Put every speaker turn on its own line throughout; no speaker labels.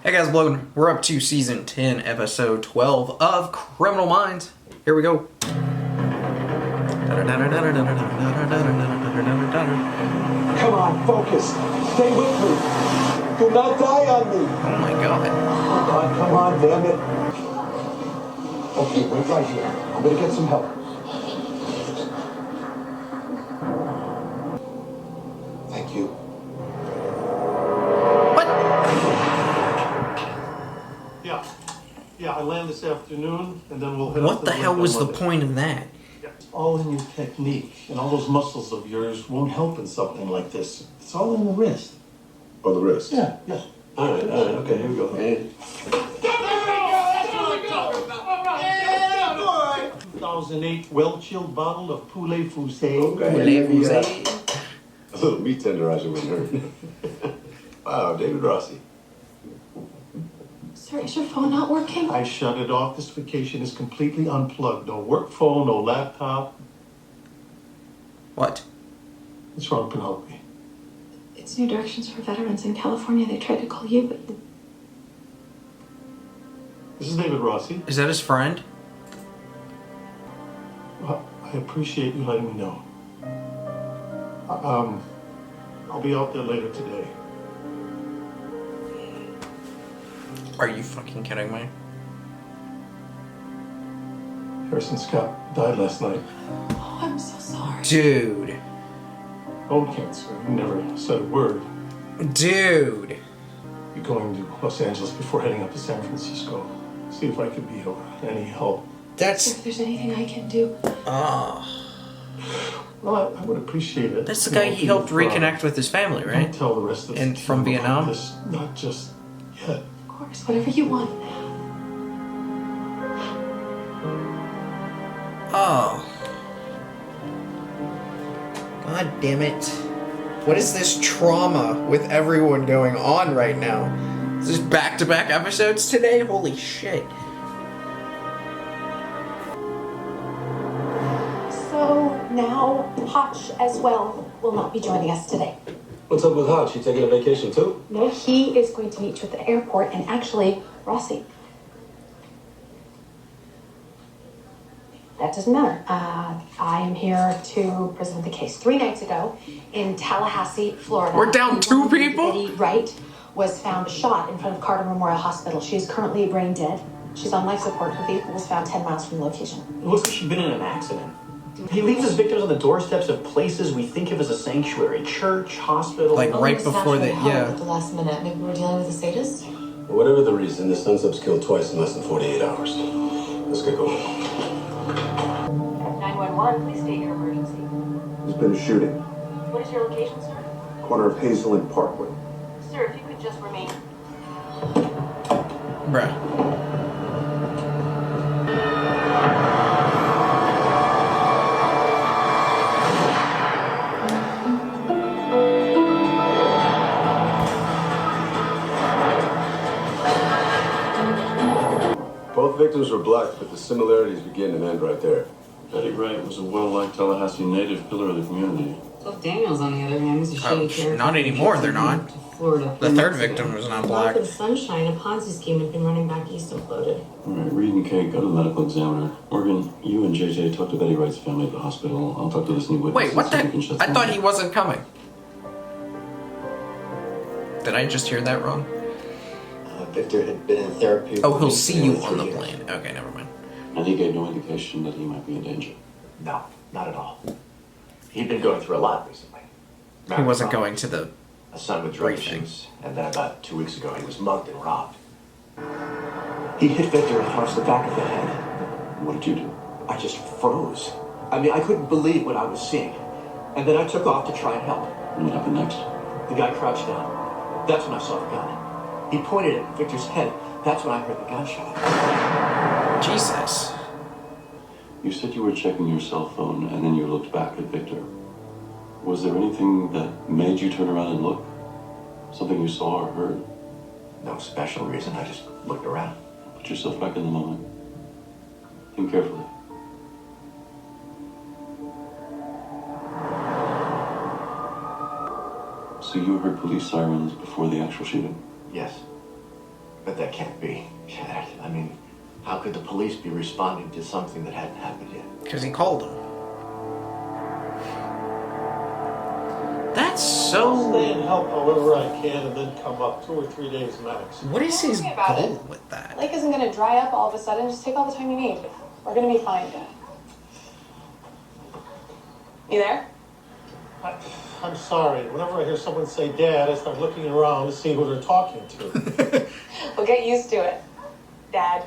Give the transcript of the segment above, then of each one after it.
Hey guys, Logan. We're up to Season 10, Episode 12 of Criminal Minds. Here we go.
Come on, focus. Stay with me. Do not die on me.
Oh my god.
Come on, damn it. Okay, wait right here. I'm gonna get some help. Thank you.
What?
Yeah, I land this afternoon, and then we'll head
What
up
the
to
hell was the
Monday.
point of that?
Yeah, it's all in your technique, and all those muscles of yours won't help in something like this. It's all in the wrist.
Oh, the wrist?
Yeah.
All right, okay, here we go. Hey.
2008 well-chilled bottle of poulet fusée.
Okay.
Maybe,
A little meat tenderizer wouldn't hurt. Wow, David Rossi.
Sir, is your phone not working?
I shut it off. This vacation is completely unplugged. No work phone, no laptop.
What?
What's wrong, Penelope?
It's New Directions for Veterans in California. They tried to call you, but...
This is David Rossi.
Is that his friend?
Well, I appreciate you letting me know. I'll be out there later today.
Are you fucking kidding me?
Harrison Scott died last night.
Oh, I'm so sorry.
Dude.
Bone cancer. He never said a word.
Dude.
Be going to Los Angeles before heading up to San Francisco. See if I could be of any help.
That's...
If there's anything I can do...
Well, I would appreciate it.
That's the guy he helped reconnect with his family,
Don't
right?
tell the rest of
And
the
from
team about
Vietnam?
This, not just yet.
Of course, whatever you want.
Oh. God damn it. What is this trauma with everyone going on right now? Is this back-to-back episodes today? Holy shit.
So, now Hotch as well will not be joining us today.
What's up with Hotch? She taking a vacation too?
No, he is going to meet you at the airport, and actually, Rossi. That doesn't matter. I am here to present the case. 3 nights ago, in Tallahassee, Florida.
We're down 2 people?
Betty Wright was found shot in front of Carter Memorial Hospital. She is currently brain dead. She's on life support. Her vehicle was found 10 miles from the location.
It looks like she'd been in an accident. He leaves his victims on the doorsteps of places we think of as a sanctuary. Church, hospital.
Like right before the...
At
Yeah.
the last minute. Maybe we're dealing with a sadist?
Whatever the reason, this sunsup's killed twice in less than 48 hours. Let's get going.
911, please state your emergency.
There's been a shooting.
What is your location, sir?
Corner of Hazel and Parkway.
Sir, if you could just remain.
Bruh.
Both victims were black, but the similarities begin and end right there.
Betty Wright was a well-liked Tallahassee native, pillar of the community.
Cliff Daniels, on the other hand, is a shady character.
Not anymore, they're not.
To Florida
The third victim was not black.
Welcome Sunshine, a Ponzi scheme had been running back east imploded.
All right, Reed and Kate, go to the medical examiner. Morgan, you and JJ talk to Betty Wright's family at the hospital. I'll talk to this new witness.
Wait, what the...
and see if we can shed
I
some
thought
light.
he wasn't coming. Did I just hear that wrong?
Victor had been in therapy.
Oh, he'll see you
for
on the
3 years.
plane. Okay, never mind.
And he gave no indication that he might be in danger.
No, not at all. He'd been going through a lot recently.
He wasn't going to the...
A son with drug
briefing.
issues, and then about 2 weeks ago, he was mugged and robbed. He hit Victor across the back of the head.
What did you do?
I just froze. I mean, I couldn't believe what I was seeing. And then I took off to try and help.
What happened next?
The guy crouched down. That's when I saw the gun. He pointed it at Victor's head. That's when I heard the gunshot.
Jesus.
You said you were checking your cell phone, and then you looked back at Victor. Was there anything that made you turn around and look? Something you saw or heard?
No special reason. I just looked around.
Put yourself back in the moment. Think carefully. So you heard police sirens before the actual shooting?
Yes. But that can't be. I mean, how could the police be responding to something that hadn't happened yet?
Because he called him. That's so...
I'll stay and help however I can and then come up 2 or 3 days max.
What is his goal with that?
Lake isn't gonna dry up all of a sudden. Just take all the time you need. We're gonna be fine, Dad. You there?
I'm sorry. Whenever I hear someone say Dad, I start looking around to see who they're talking to.
We'll get used to it, Dad.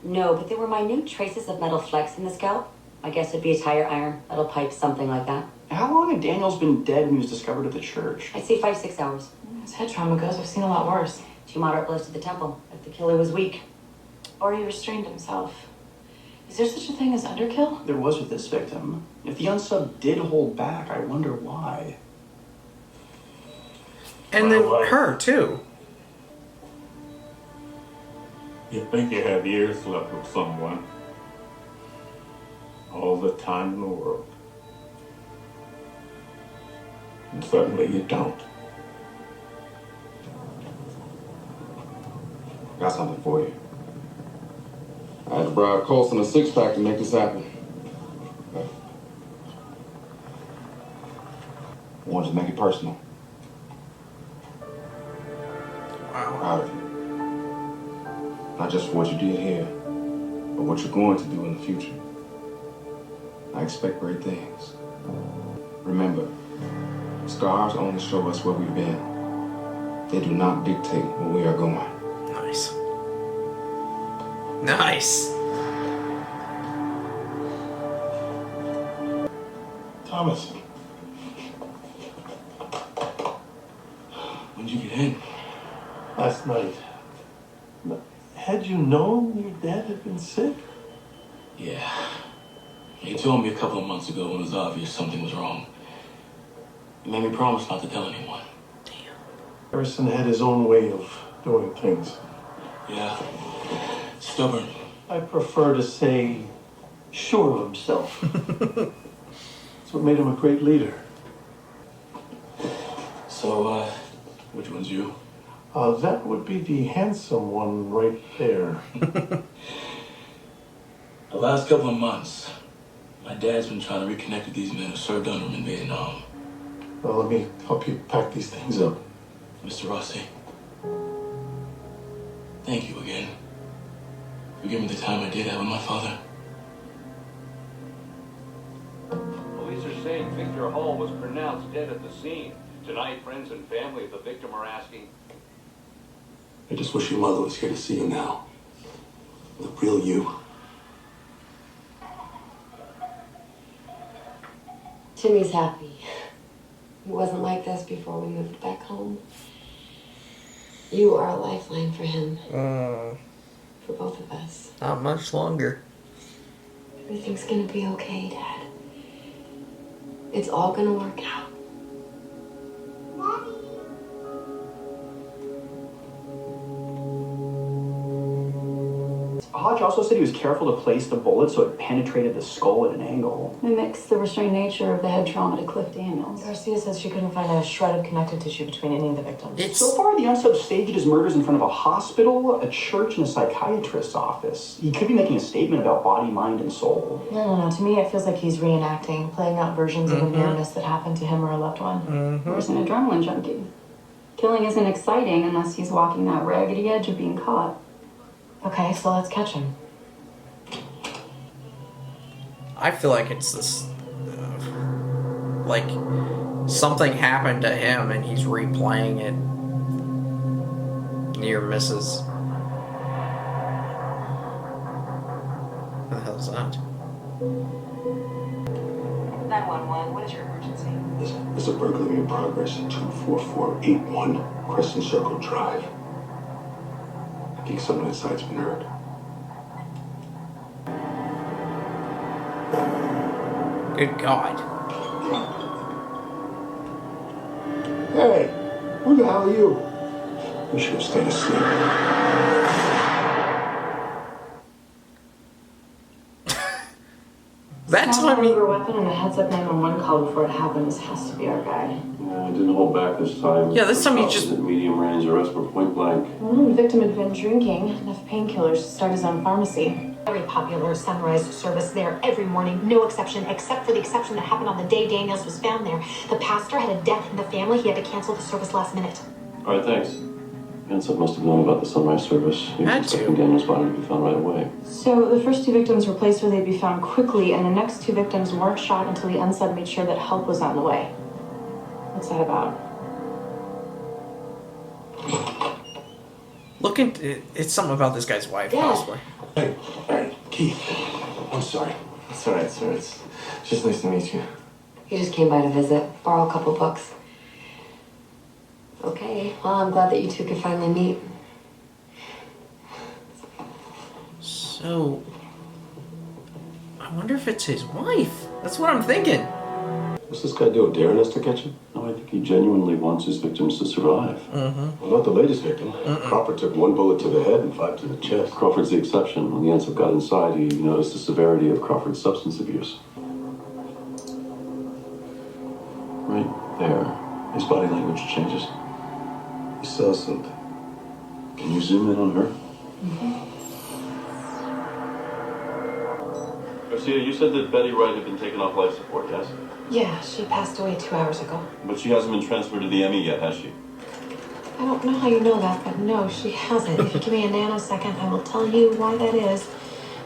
No, but there were minute traces of metal flecks in the scalp. I guess it'd be a tire iron, metal pipe, something like that.
How long had Daniels been dead when he was discovered at the church?
I'd say 5-6 hours.
As head trauma goes, I've seen a lot worse.
2 moderate blows to the temple. If the killer was weak.
Or he restrained himself. Is there such a thing as underkill?
There was with this victim. If the unsub did hold back, I wonder why.
And then her, too.
You think you have years left with someone. All the time in the world. And suddenly you don't.
Got something for you. I had to bribe Colson a 6-pack to make this happen. Wanted to make it personal.
Wow.
Proud of you. Not just for what you did here, but what you're going to do in the future. I expect great things. Remember, scars only show us where we've been. They do not dictate where we are going.
Nice. Nice.
Thomas,
When'd you get in?
last night. Had you known your dad had been sick?
Yeah. He told me a couple of months ago when it was obvious something was wrong. He made me promise not to tell anyone.
Harrison had his own way of doing things.
Yeah. Stubborn.
I prefer to say sure of himself. That's what made him a great leader.
So, which one's you?
That would be the handsome one right there.
The last couple of months, my dad's been trying to reconnect with these men who served under him in Vietnam.
Well, let me help you pack these things up.
Mr. Rossi, thank you again for giving me the time I did have with my father.
Police are saying Victor Hall was pronounced dead at the scene. Tonight, friends and family of the victim are asking...
I just wish your mother was here to see you now. The real you.
Timmy's happy. He wasn't like this before we moved back home. You are a lifeline for him. For both of us.
Not much longer.
Everything's gonna be okay, Dad. It's all gonna work out.
Hodge also said he was careful to place the bullet so it penetrated the skull at an angle.
Mimics the restrained nature of the head trauma to Cliff Daniels.
Garcia says she couldn't find a shred of connective tissue between any of the victims.
So far, the unsub staged his murders in front of a hospital, a church, and a psychiatrist's office. He could be making a statement about body, mind, and soul.
No. To me, it feels like he's reenacting, playing out versions of a near miss that happened to him or a loved one.
Or an adrenaline junkie. Killing isn't exciting unless he's walking that raggedy edge of being caught.
Okay, so let's catch him.
I feel like it's this... like, something happened to him and he's replaying it. Near misses. What the hell is that?
911, what is your emergency?
There's a burglary in progress at 24481 Crescent Circle Drive. I think someone inside's been hurt.
Good God.
Hey, who the hell are you? We should have stayed asleep.
That time he...
been on a heads-up 911 call before it happened. This has to be our guy.
Yeah, I didn't hold back this time.
Yeah, this time you just...
Medium range arrest for point blank.
Well, the victim had been drinking enough painkillers to start his own pharmacy.
Very popular sunrise service there every morning, no exception, except for the exception that happened on the day Daniels was found there. The pastor had a death in the family. He had to cancel the service last minute.
All right, thanks. Vincent must have known about the sunrise service. He was expecting Daniel's body to be found right away.
So the first 2 victims were placed where they'd be found quickly, and the next 2 victims weren't shot until the unsub made sure that help was on the way. What's that about?
Look into it's something about this guy's wife, possibly.
Hey, Keith. I'm sorry. It's all right, sir. It's just nice to meet you.
He just came by to visit, borrow a couple books. Okay, well, I'm glad that you two could finally meet.
So, I wonder if it's his wife. That's what I'm thinking.
What's this guy doing, daring us to catch him?
No, I think he genuinely wants his victims to survive.
Well, not the latest victim. Crawford took 1 bullet to the head and 5 to the chest.
Crawford's the exception. When the Ansip got inside, he noticed the severity of Crawford's substance abuse. Right there, his body language changes.
He saw something.
Can you zoom in on her? Garcia, you said that Betty Wright had been taken off life support, yes?
Yeah, she passed away 2 hours ago.
But she hasn't been transferred to the ME yet, has she?
I don't know how you know that, but no, she hasn't. If you give me a nanosecond, I will tell you why that is.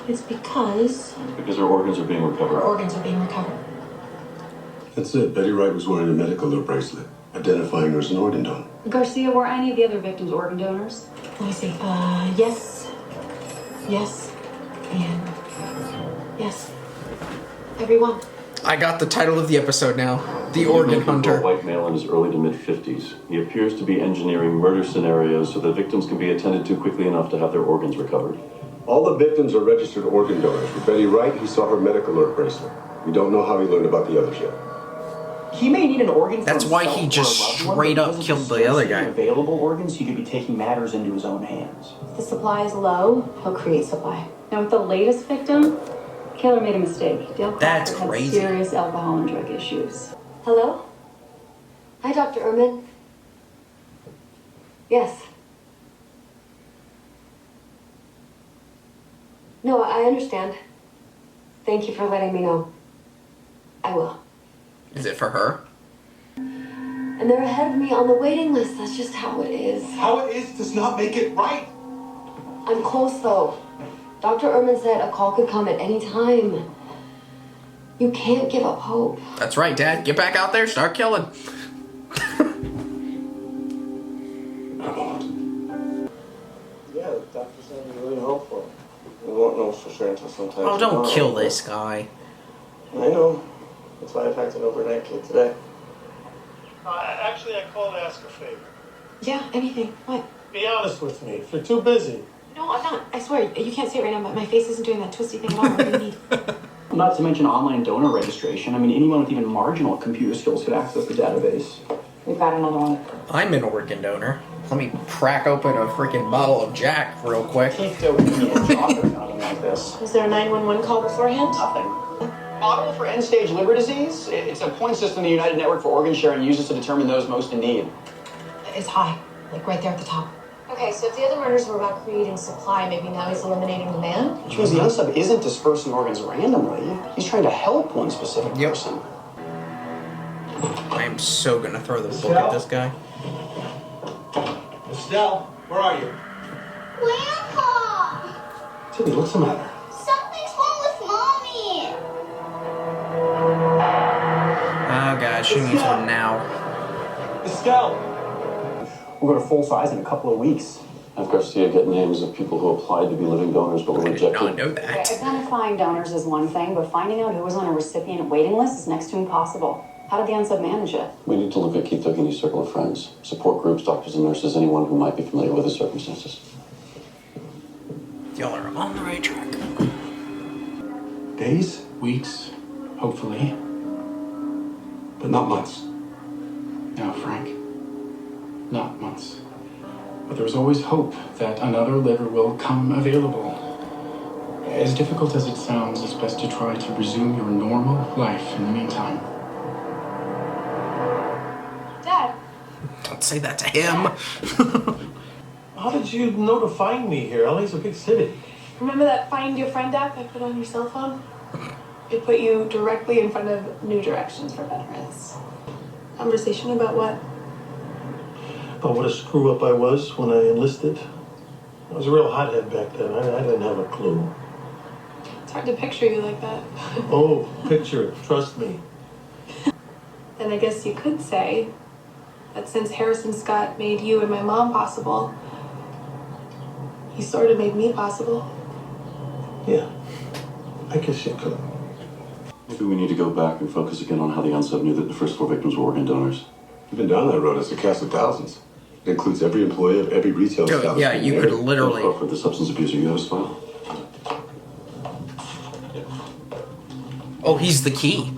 It's because
Because her organs are being
her
recovered.
organs are being recovered.
That's it. Betty Wright was wearing a medical alert bracelet, identifying her as an organ donor.
Garcia, were any of the other victims organ donors?
Let me see. Yes. Yes. And yes. Everyone.
I got the title of the episode now. The Organ Hunter.
A white male in his early to mid-50s. He appears to be engineering murder scenarios so that victims can be attended to quickly enough to have their organs recovered.
All the victims are registered organ donors. With Betty Wright, he saw her medical alert bracelet. We don't know how he learned about the others yet.
He may need an organ.
That's why he just straight up killed the other guy.
Available organs, he could be taking matters into his own hands.
If the supply is low, he'll create supply.
Now with the latest victim, the killer made a mistake. Dale
That's
Crawford
crazy.
had serious alcohol and drug issues.
Hello? Hi, Dr. Ehrman. Yes. No, I understand. Thank you for letting me know. I will.
Is it for her?
And they're ahead of me on the waiting list. That's just how it is.
How it is does not make it right.
I'm close, though. Dr. Ehrman said a call could come at any time. You can't give up hope.
That's right, Dad. Get back out there, start killing.
Yeah, the doctor said he's really hopeful. We won't know for sure until sometime.
Oh, don't
tomorrow.
kill this guy.
I know. That's why I packed an overnight kit today.
Actually, I called to ask a favor.
Yeah, anything. What?
Be honest with me. If you're too busy.
No, I'm not. I swear. You can't see it right now, but my face isn't doing that twisty thing at all. What do you need?
Not to mention online donor registration. I mean, anyone with even marginal computer skills could access the database.
We've got another one.
I'm an organ donor. Let me crack open a freaking bottle of Jack real quick.
Keith don't give me a job or nothing like this.
Was there a 911 call beforehand?
Nothing. Model for end-stage liver disease. It's a point system the United Network for Organ Sharing uses to determine those most in need.
It's high. Like right there at the top. Okay, so if the other murders were about creating supply, maybe now he's eliminating demand?
Which means the unsub isn't dispersing organs randomly. He's trying to help one specific person.
I am so gonna throw the book at this guy.
Estelle, where are you?
Grandpa!
Timmy, what's the matter?
Something's wrong with Mommy!
Oh god, she needs one now.
Estelle!
We'll go to full size in a couple of weeks.
Have Garcia get names of people who applied to be living donors but were rejected.
I know that.
Identifying donors is one thing, but finding out who was on a recipient waiting list is next to impossible. How did the unsub manage it?
We need to look at Keith Doheny circle of friends, support groups, doctors and nurses, anyone who might be familiar with his circumstances.
Y'all are on the right track.
Days?
Weeks, hopefully.
But not months.
No, Frank. Not months. But there's always hope that another liver will come available. As difficult as it sounds, it's best to try to resume your normal life in the meantime.
Dad.
Don't say that to him.
How did you know to find me here? LA's a big city.
Remember that Find Your Friend app I put on your cell phone? It put you directly in front of New Directions for Veterans. Conversation about what?
About what a screw up I was when I enlisted. I was a real hothead back then. I didn't have a clue.
It's hard to picture you like that.
Oh, picture it. Trust me.
Then I guess you could say that since Harrison Scott made you and my mom possible, he sort of made me possible.
Yeah, I guess you could.
Maybe we need to go back and focus again on how the unsub knew that the first 4 victims were organ donors.
You've been down that road as a cast of thousands. It includes every employee of every retail establishment.
Yeah, you could literally.
For the substance abuser, you have his file.
Oh, he's the key.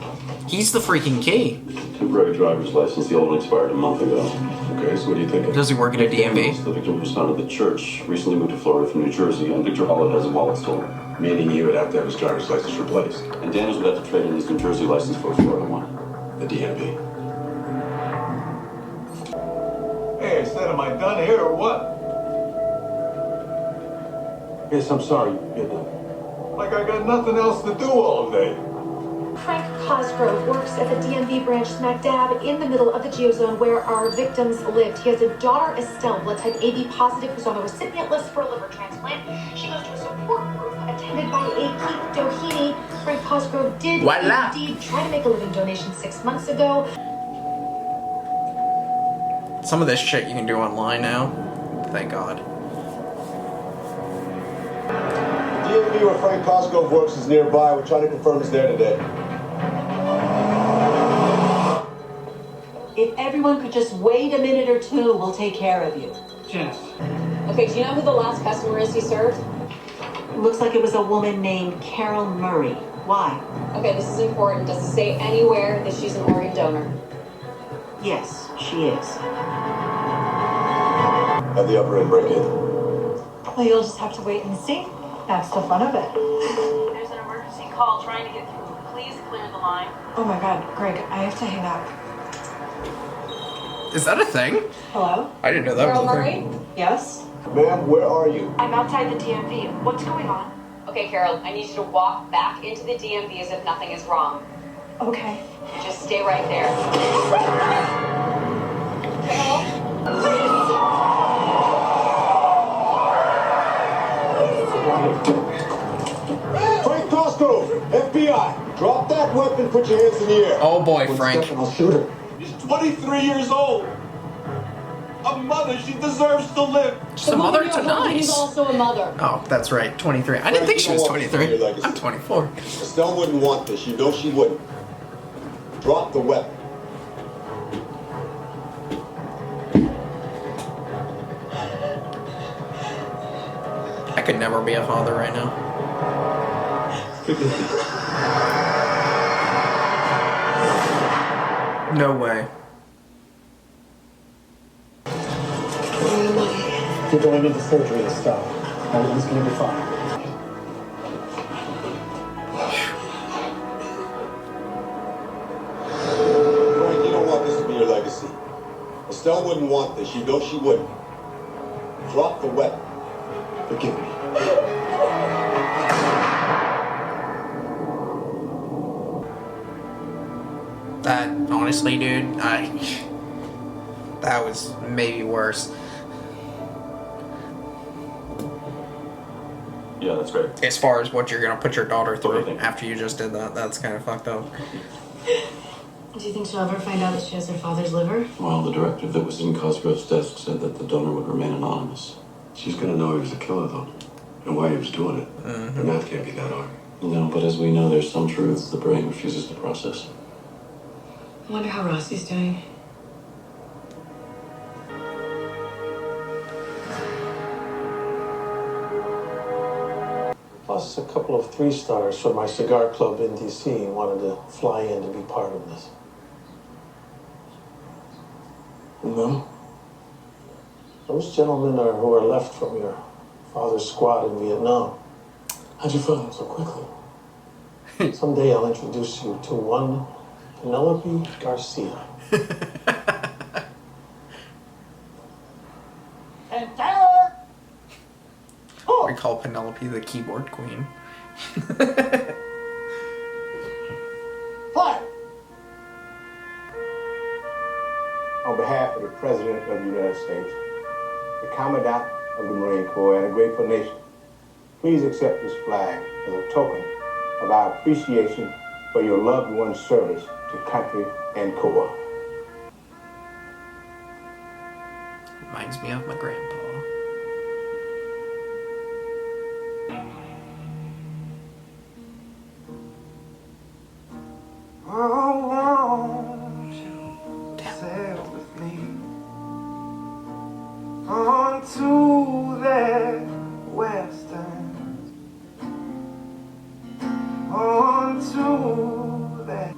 He's the freaking key.
Temporary driver's license. The old one expired a month ago.
Okay, so what do you think?
Does he work at a DMV?
The victim was found at the church. Recently moved to Florida from New Jersey, and Victor Holland has a wallet stolen.
Meaning he would have to have his driver's license replaced.
And Daniels would have to trade in his New Jersey license for a Florida one.
The DMV.
Hey, I said, am I done here or what?
Yes, I'm sorry. You're done.
Like I got nothing else to do all day.
Frank Cosgrove works at the DMV branch smack dab in the middle of the geozone where our victims lived. He has a daughter, Estelle, blood type AB positive, who's on the recipient list for a liver transplant. She goes to a support group attended by a Keith Doheny. Frank Cosgrove did indeed try to make a living donation 6 months ago.
Some of this shit you can do online now. Thank God.
The DMV where Frank Cosgrove works is nearby. We're trying to confirm he's there today.
If everyone could just wait a minute or two, we'll take care of you.
Jess.
Okay, do you know who the last customer is he served? Looks like it was a woman named Carol Murray. Why?
Okay, this is important. Does it say anywhere that she's an organ donor?
Yes, she is.
Have the upper end break in.
Well, you'll just have to wait and see. That's the fun of it.
There's an emergency call trying to get through. Please clear the line.
Oh my God, Greg, I have to hang up.
Is that a thing?
Hello?
I didn't know that
Carol
was a
Murray?
thing.
Yes?
Ma'am, where are you?
I'm outside the DMV. What's going on?
Okay, Carol, I need you to walk back into the DMV as if nothing is wrong.
Okay.
Just stay right there. Carol?
Frank Cosgrove, FBI. Drop that weapon, put your hands in the air.
Oh boy, Frank.
I'll shoot her.
She's 23 years old. A mother, she deserves to live.
She's a mother to
He's
nice.
also a mother.
Oh, that's right, 23. I didn't think she was 23. I'm 24.
Estelle wouldn't want this. You know she wouldn't. Drop the weapon.
I could never be a father right now. No way.
You're going into surgery, Estelle. Everything's gonna be fine.
Frank, you don't want this to be your legacy. Estelle wouldn't want this. You know she wouldn't. Drop the weapon. Forgive me.
That, honestly, dude, that was maybe worse.
Yeah, that's great.
As far as what you're gonna put your daughter through after you just did that, that's kind of fucked up.
Do you think she'll ever find out that she has her father's liver?
Well, the directive that was in Cosgrove's desk said that the donor would remain anonymous.
She's gonna know he was a killer, though, and why he was doing it. The math can't be that hard.
No, but as we know, there's some truths the brain refuses to process.
I wonder how Rossi's doing.
Plus a couple of 3-stars from my cigar club in D.C. wanted to fly in to be part of this. No? Those gentlemen are who are left from your father's squad in Vietnam. How'd you find him so quickly? Someday I'll introduce you to one Penelope Garcia.
We call Penelope the keyboard queen.
What? On behalf of the President of the United States, the Commandant of the Marine Corps, and a grateful nation, please accept this flag as a token of our appreciation for your loved one's service to country and Corps.
Reminds me of my grandpa.
Sail with me onto that western, onto that.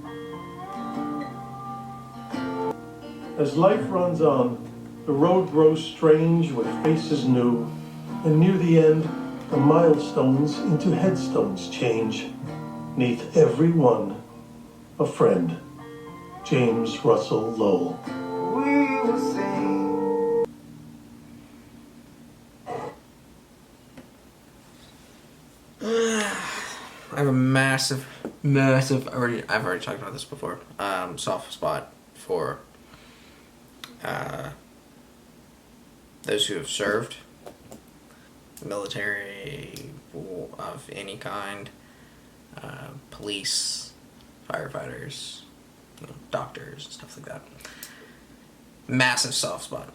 As life runs on, the road grows strange with faces new, and near the end, the milestones into headstones change. Neath every one, a friend. James Russell Lowell.
We will sing.
I have a massive, I've already talked about this before. Soft spot for those who have served, military of any kind, police, firefighters, doctors, stuff like that. Massive soft spot.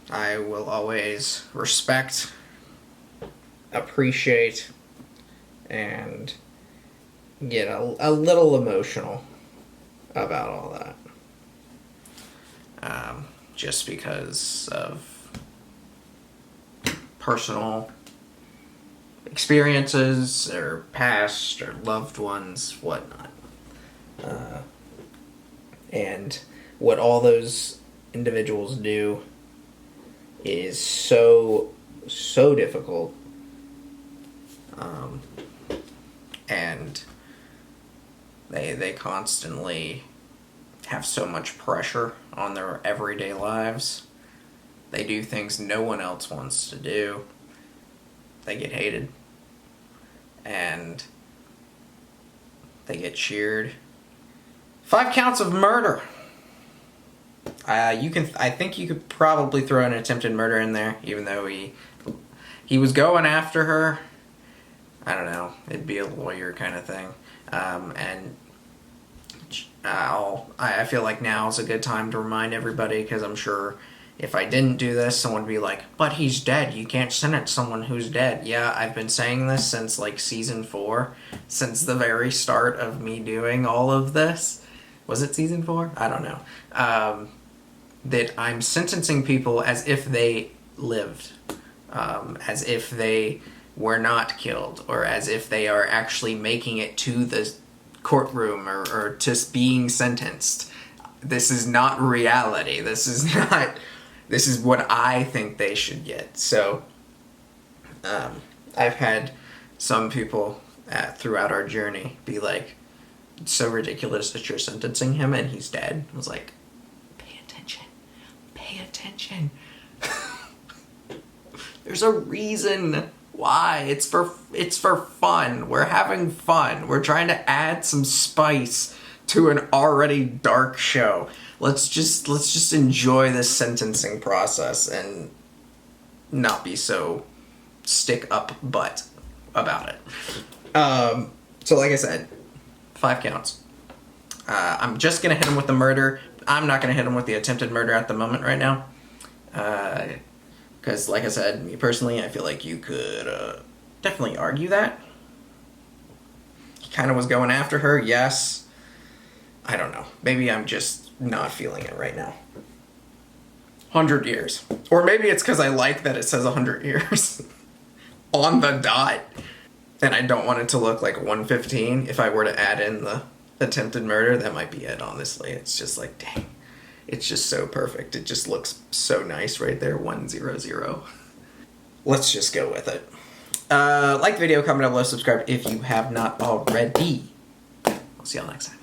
I will always respect, appreciate, and get a little emotional about all that. Just because of personal experiences or past or loved ones, whatnot. And what all those individuals do is so difficult. And they constantly have so much pressure on their everyday lives. They do things no one else wants to do. They get hated. And they get cheered. 5 counts of murder. I think you could probably throw an attempted murder in there, even though he was going after her. I don't know. It'd be a lawyer kind of thing. And I feel like now's a good time to remind everybody, because I'm sure if I didn't do this, someone would be like, but he's dead. You can't sentence someone who's dead. Yeah, I've been saying this since like season 4, since the very start of me doing all of this. Was it season 4? I don't know. That I'm sentencing people as if they lived, as if they were not killed, or as if they are actually making it to the courtroom or just being sentenced. This is not reality. This is what I think they should get. So I've had some people throughout our journey be like, it's so ridiculous that you're sentencing him and he's dead. I was like, pay attention. There's a reason why. It's for fun. We're having fun. We're trying to add some spice to an already dark show. Let's just enjoy this sentencing process and not be so stick up butt about it. So like I said, 5 counts. I'm just gonna hit him with the murder. I'm not gonna hit him with the attempted murder at the moment right now. Because like I said, me personally, I feel like you could definitely argue that. He kind of was going after her, yes. I don't know. Maybe I'm just not feeling it right now. 100 years. Or maybe it's because I like that it says 100 years on the dot. And I don't want it to look like 115. If I were to add in the attempted murder, that might be it, honestly. It's just like, dang. It's just so perfect. It just looks so nice right there, 100. Let's just go with it. Like the video, comment down below, subscribe if you have not already. I'll see y'all next time.